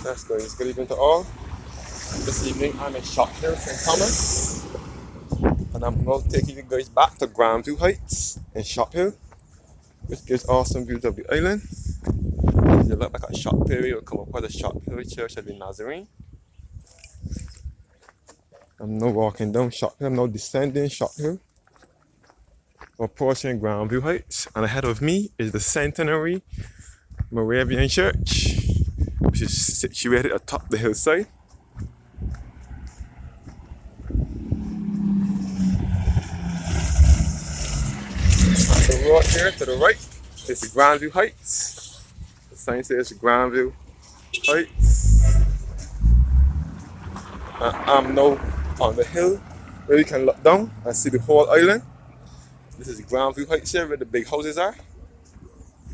That's good. Good evening to all. This evening I'm in Shop Hill, St. Thomas, and I'm going to take you guys back to Grandview Heights in Shop Hill, which gives awesome views of the island. If you look back at Shop Hill, you'll come up with the Shop Hill Church of the Nazarene. I'm now walking down Shop Hill, I'm now descending Shop Hill, approaching Grandview Heights, and ahead of me is the Centenary Moravian Church, which is situated atop the hillside. The road here to the right is Grandview Heights. The sign says Grandview Heights. I'm now on the hill where you can look down and see the whole island. This is Grandview Heights here where the big houses are.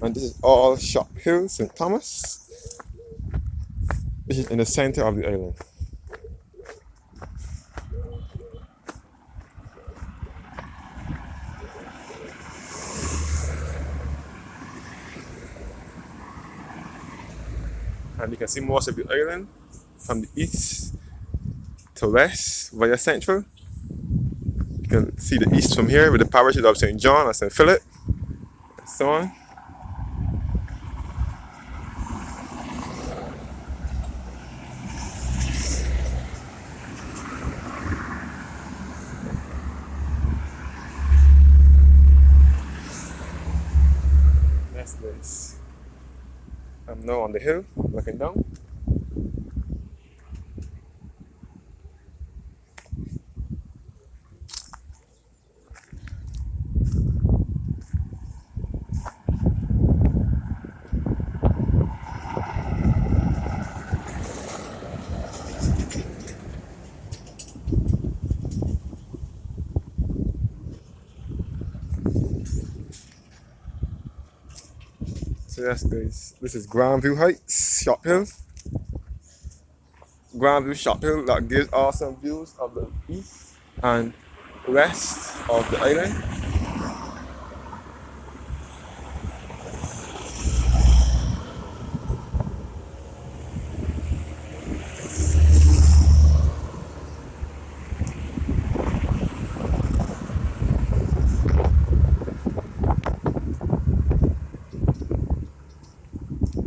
And this is all Shop Hill, St. Thomas. This is in the center of the island. And you can see most of the island from the east to west via central. You can see the east from here with the parishes of St. John and St. Philip and so on. That's this. I'm now on the hill looking down. So that's guys. This is Grandview Heights, Shop Hill. Grandview Shop Hill that gives awesome views of the east and west of the island.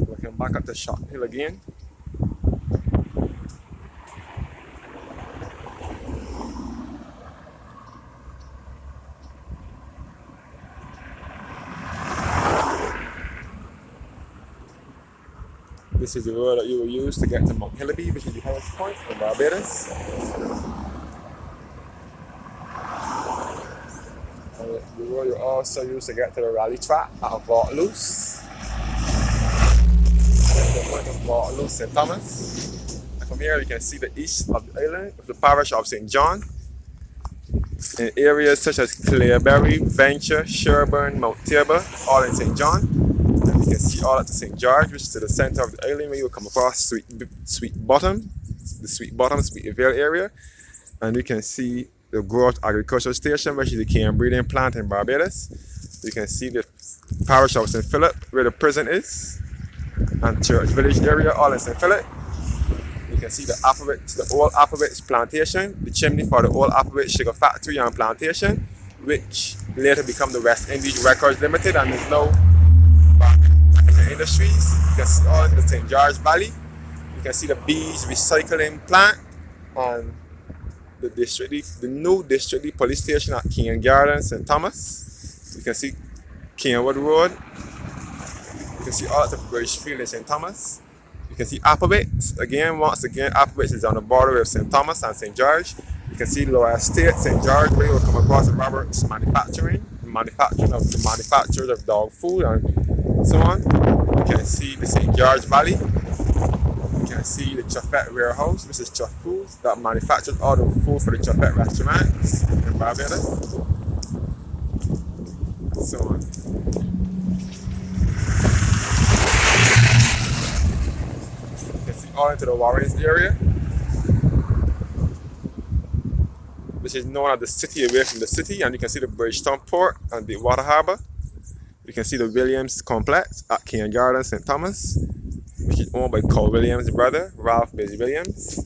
Looking back at the Shop Hill again. This is the road that you will use to get to Mount Hillaby, which is the highest point in Barbados. And the road you also use to get to the rally track at Barbados. The point of Barbados, St. Thomas. And from here you can see the east of the island of the parish of St. John. In areas such as Clareberry, Venture, Sherburne, Mount Tabor, all in St. John. And you can see all at the St. George, which is to the center of the island where you'll come across Sweet Bottom, Sweetvale area. And you can see the Growth Agricultural Station, which is the cane breeding plant in Barbados. You can see the parish of St. Philip, where the prison is, and Church Village area, all in St. Philip. You can see the old Applebee's plantation, the chimney for the old Applebee's sugar factory and plantation, which later became the West Indies Records Limited and is now industries. You can see all in the St. George Valley. You can see the bees recycling plant and the new district police station at King Garden, St. Thomas. You can see Kingwood Road. You can see all at the British Field in St. Thomas. You can see Applebee's. Once again, Applebee's is on the border of St. Thomas and St. George. You can see Lower Estate, St. George, where you will come across the Roberts manufacturing of the manufacturers of dog food and so on. You can see the St. George Valley. You can see the Chuffet Warehouse, which is Chuff Foods, that manufactures all the food for the Chuffet restaurants in Barbados. So on. You can see all into the Warrens area, which is known as the city away from the city, and you can see the Bridgetown Port and the Water Harbour. You can see the Williams Complex at King Garden, St. Thomas, which which is owned by Cole Williams' brother, Ralph Busy Williams.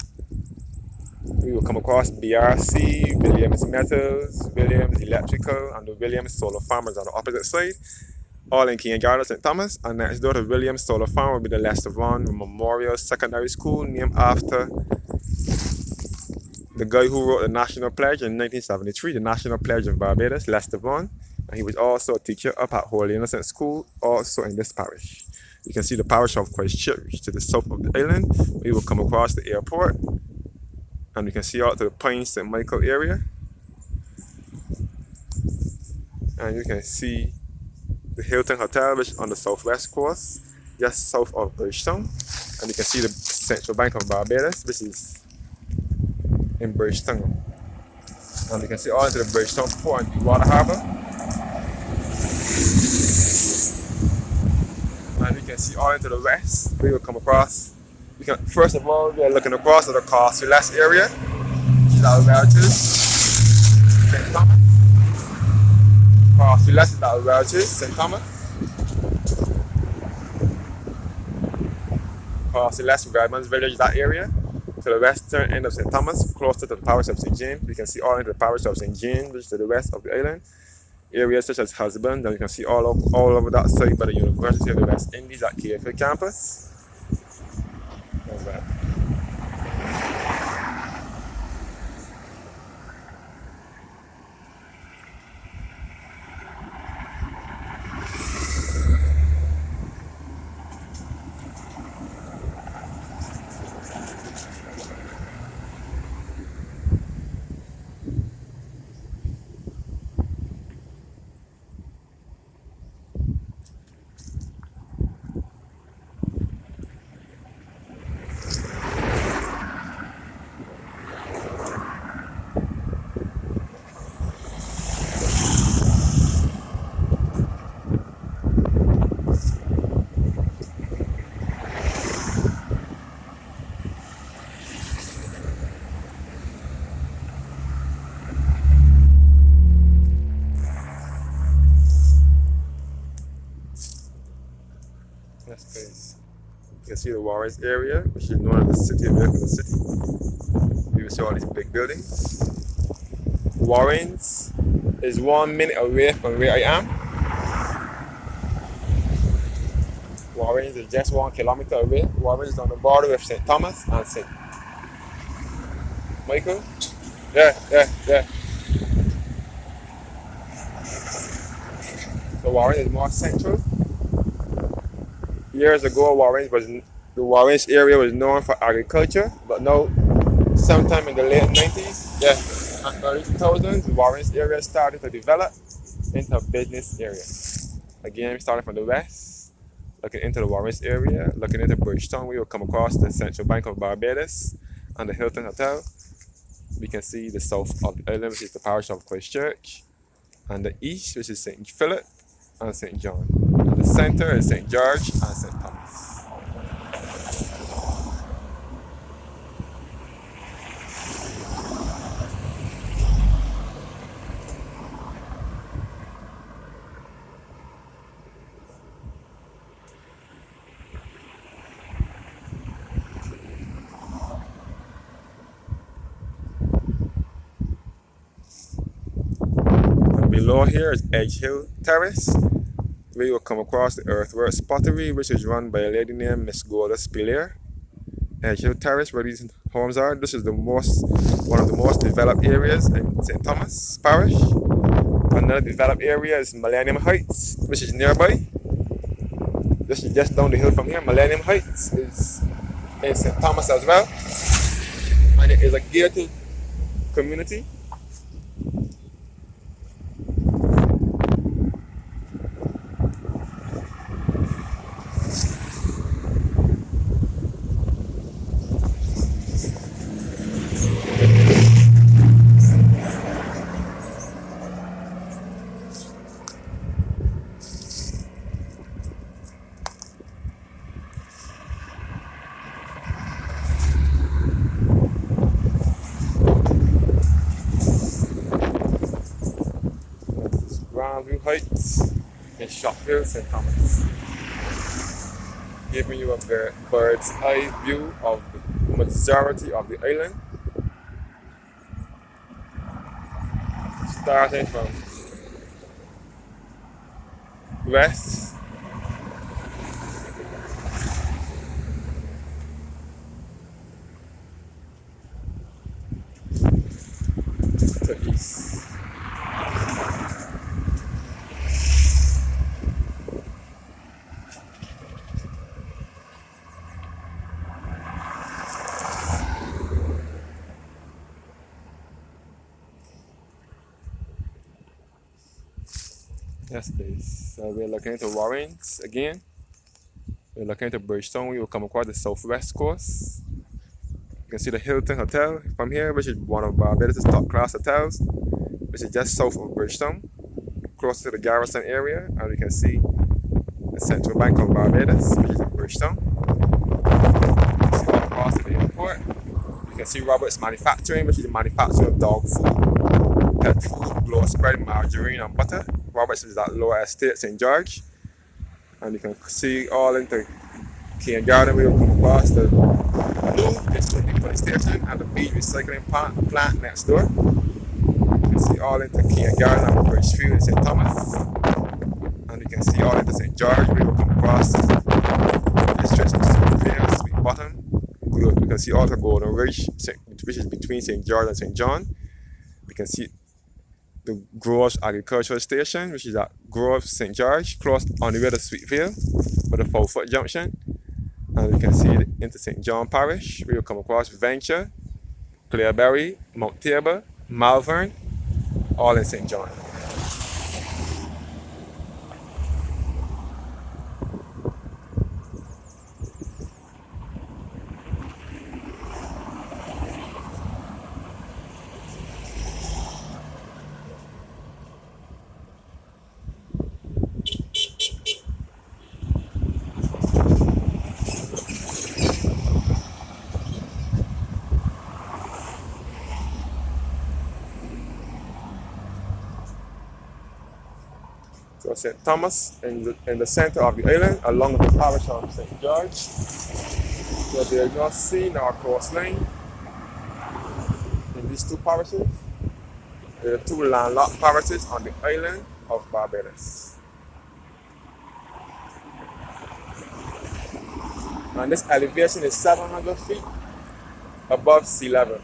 We will come across BRC, Williams Metals, Williams Electrical, and the Williams Solar Farmers on the opposite side, all in King Garden, St. Thomas. And next door to Williams Solar Farm will be the Lester Vaughan Memorial Secondary School, named after the guy who wrote the National Pledge in 1973, the National Pledge of Barbados, Lester Vaughan. And he was also a teacher up at Holy Innocent School, also in this parish. You can see the parish of Christchurch to the south of the island. We will come across the airport, and you can see out to the Pine St. Michael area. And you can see the Hilton Hotel, which is on the southwest coast, just south of Bridgetown. And you can see the Central Bank of Barbados, which is in Bridgetown. And you can see all into the Bridgetown Port and Deepwater Harbour. And you can see all into the west. We will come across. First of all, we are looking across at the Castle area, which is our relatives, St. Thomas. Castle is our relatives, St. Thomas. Castle, Redmond's village, that area. To the western end of St. Thomas, closer to the parish of St. James. We can see all into the parish of St. James, which is to the west of the island. Areas such as Husband, and you can see all over that side by the University of the West Indies at KFA campus. That's that. Next place. You can see the Warrens area, which is known as the city of the city. You will see all these big buildings. Warrens is 1 minute away from where I am. Warrens is just 1 kilometer away. Warrens is on the border with St. Thomas and St. Michael. Yeah. So Warrens is more central. Years ago, the Warrens area was known for agriculture, but now, sometime in the late 90s, and early 2000s, the Warrens area started to develop into a business area. Again, we started from the west, looking into the Warrens area, looking into Bridgetown. We will come across the Central Bank of Barbados and the Hilton Hotel. We can see the south of the island, which is the parish of Christchurch, and the east, which is St. Philip and St. John. And the center is St. George and St. Thomas. Below here is Edge Hill Terrace. We will come across the earthworks pottery, which is run by a lady named Miss Golda Spillier. Edge Hill Terrace, where these homes are. This is one of the most developed areas in St. Thomas Parish. Another developed area is Millennium Heights, which is nearby. This is just down the hill from here. Millennium Heights is in St. Thomas as well, and it is a gated community. Grandview Heights in Shopville, St. Thomas. giving you a bird's eye view of the majority of the island, starting from west to east. Yes, please. So we're looking into Warrens again. We're looking into Bridgetown. We will come across the southwest coast. You can see the Hilton Hotel from here, which is one of Barbados' top class hotels, which is just south of Bridgetown, close to the Garrison area. And we can see the Central Bank of Barbados, which is in Bridgetown. You can see all across the airport. You can see Roberts Manufacturing, which is the manufacturer of dog food, pet food, blower spread, margarine, and butter. Roberts is at Lower Estate, St. George. And you can see all into Key and Garden. We will come across the new district police station and the beach recycling plant next door. You can see all into Key and Garden and Bridgefield and St. Thomas. And you can see all into St. George. We will come across the district of Superville, Sweet Bottom. You can see all the Golden Ridge, which is between St. George and St. John. We can see the Groves Agricultural Station, which is at Grove St. George, close on the way to Sweetville for the 4-foot junction. And we can see it into St. John Parish. We will come across Venture, Clareberry, Mount Tabor, Malvern, all in St. John. So St. Thomas in the center of the island, along with the parish of St. George. So there is no sea nor coastline in these two parishes. There are two landlocked parishes on the island of Barbados. And this elevation is 700 feet above sea level.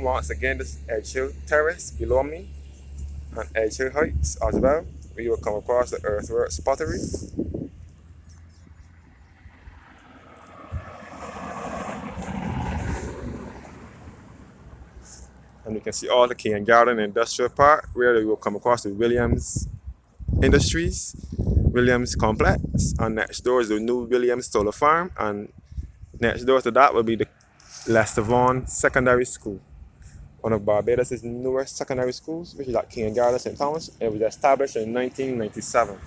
Once again, this is Edge Hill Terrace below me, and Edge Hill Heights as well. We will come across the earthworks pottery. And you can see all the Key and Garden Industrial Park, where you will come across the Williams Industries, Williams Complex, and next door is the new Williams Solar Farm, and next door to that will be the Lester Vaughan Secondary School, one of Barbados' newest secondary schools, which is at Key and Garden, St. Thomas. It was established in 1997.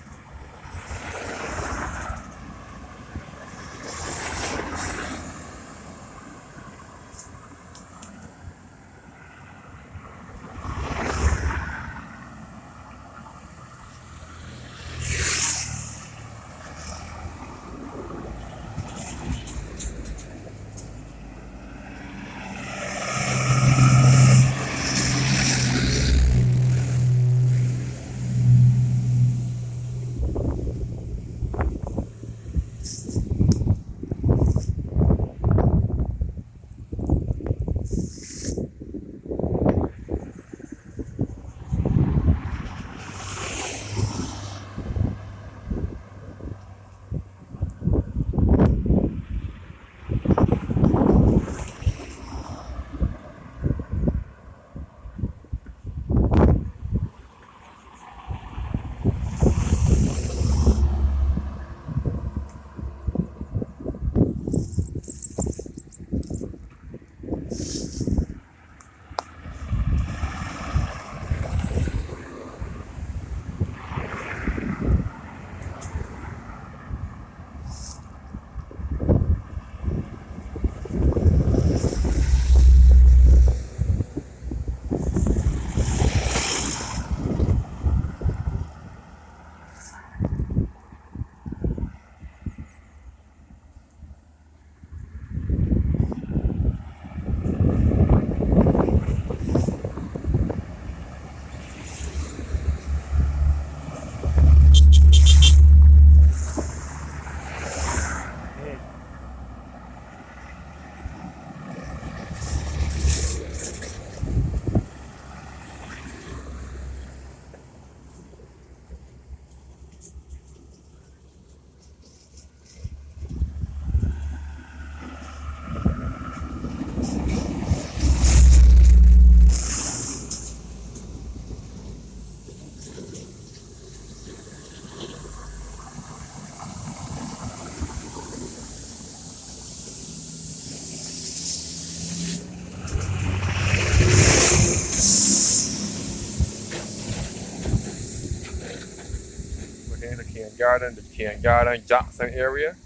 Garden, the Cane Garden, Jackson area,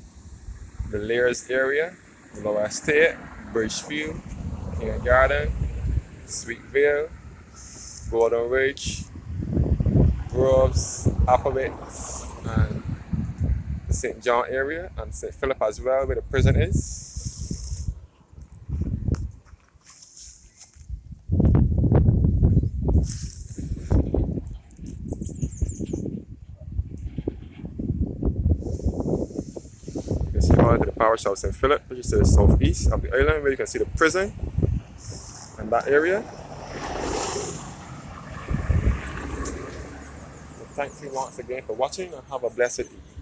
the Lears area, Lower Estate, Bridgeview, Cane Garden, Sweetville, Golden Ridge, Groves, Applebee's, and the St. John area, and St. Philip as well, where the prison is. You can see all to the parish of St. Philip, which is to the southeast of the island, where you can see the prison and that area. Thank you once again for watching, and have a blessed evening.